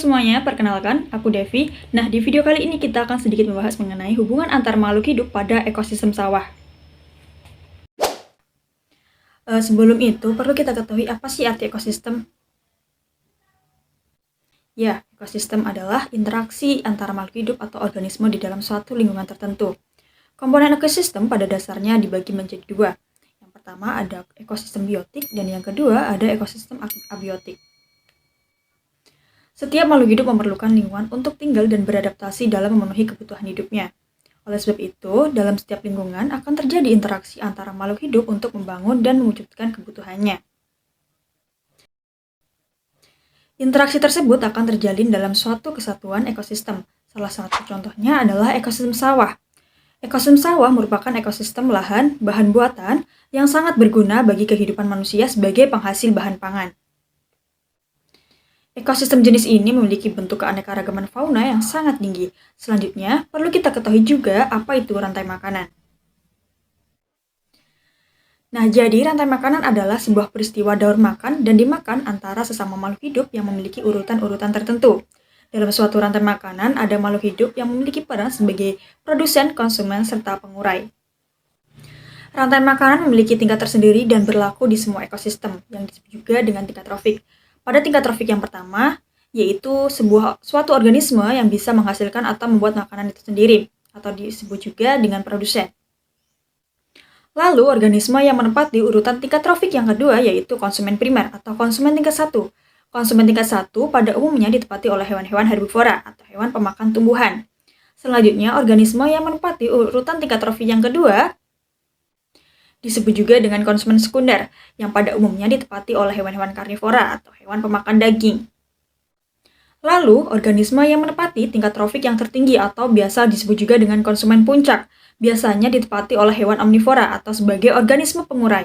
semuanya, perkenalkan, aku Devi. Nah, di video kali ini kita akan sedikit membahas mengenai hubungan antar makhluk hidup pada ekosistem sawah. Sebelum itu, perlu kita ketahui apa sih arti ekosistem? Ya, ekosistem adalah interaksi antara makhluk hidup atau organisme di dalam suatu lingkungan tertentu. Komponen ekosistem pada dasarnya dibagi menjadi dua. Yang pertama ada ekosistem biotik dan yang kedua ada ekosistem abiotik. Setiap makhluk hidup memerlukan lingkungan untuk tinggal dan beradaptasi dalam memenuhi kebutuhan hidupnya. Oleh sebab itu, dalam setiap lingkungan akan terjadi interaksi antara makhluk hidup untuk membangun dan mewujudkan kebutuhannya. Interaksi tersebut akan terjalin dalam suatu kesatuan ekosistem. Salah satu contohnya adalah ekosistem sawah. Ekosistem sawah merupakan ekosistem lahan, bahan buatan, yang sangat berguna bagi kehidupan manusia sebagai penghasil bahan pangan. Ekosistem jenis ini memiliki bentuk keanekaragaman fauna yang sangat tinggi. Selanjutnya, perlu kita ketahui juga apa itu rantai makanan. Nah, jadi rantai makanan adalah sebuah peristiwa daur makan dan dimakan antara sesama makhluk hidup yang memiliki urutan-urutan tertentu. Dalam suatu rantai makanan, ada makhluk hidup yang memiliki peran sebagai produsen, konsumen, serta pengurai. Rantai makanan memiliki tingkat tersendiri dan berlaku di semua ekosistem, yang disebut juga dengan tingkat trofik. Pada tingkat trofik yang pertama, yaitu suatu organisme yang bisa menghasilkan atau membuat makanan itu sendiri, atau disebut juga dengan produsen. Lalu, organisme yang menempati urutan tingkat trofik yang kedua yaitu konsumen primer atau konsumen tingkat 1. Konsumen tingkat 1 pada umumnya ditempati oleh hewan-hewan herbivora atau hewan pemakan tumbuhan. Selanjutnya, organisme yang menempati urutan tingkat trofik yang kedua disebut juga dengan konsumen sekunder, yang pada umumnya ditempati oleh hewan-hewan karnivora atau hewan pemakan daging. Lalu, organisme yang menempati tingkat trofik yang tertinggi atau biasa disebut juga dengan konsumen puncak, biasanya ditempati oleh hewan omnivora atau sebagai organisme pengurai.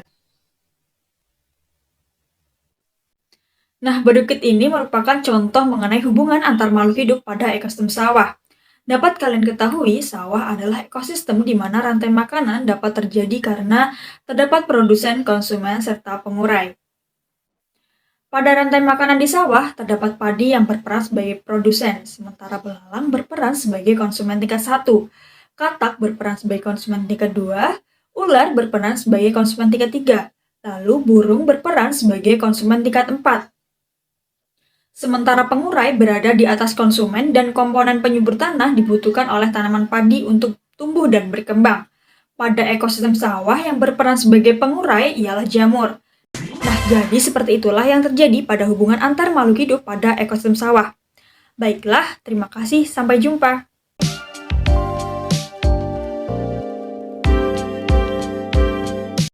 Nah, berikut ini merupakan contoh mengenai hubungan antar makhluk hidup pada ekosistem sawah. Dapat kalian ketahui, sawah adalah ekosistem di mana rantai makanan dapat terjadi karena terdapat produsen, konsumen, serta pengurai. Pada rantai makanan di sawah, terdapat padi yang berperan sebagai produsen, sementara belalang berperan sebagai konsumen tingkat 1, katak berperan sebagai konsumen tingkat 2, ular berperan sebagai konsumen tingkat 3, lalu burung berperan sebagai konsumen tingkat 4. Sementara pengurai berada di atas konsumen dan komponen penyubur tanah dibutuhkan oleh tanaman padi untuk tumbuh dan berkembang. Pada ekosistem sawah yang berperan sebagai pengurai ialah jamur. Nah, jadi seperti itulah yang terjadi pada hubungan antar makhluk hidup pada ekosistem sawah. Baiklah, terima kasih, sampai jumpa.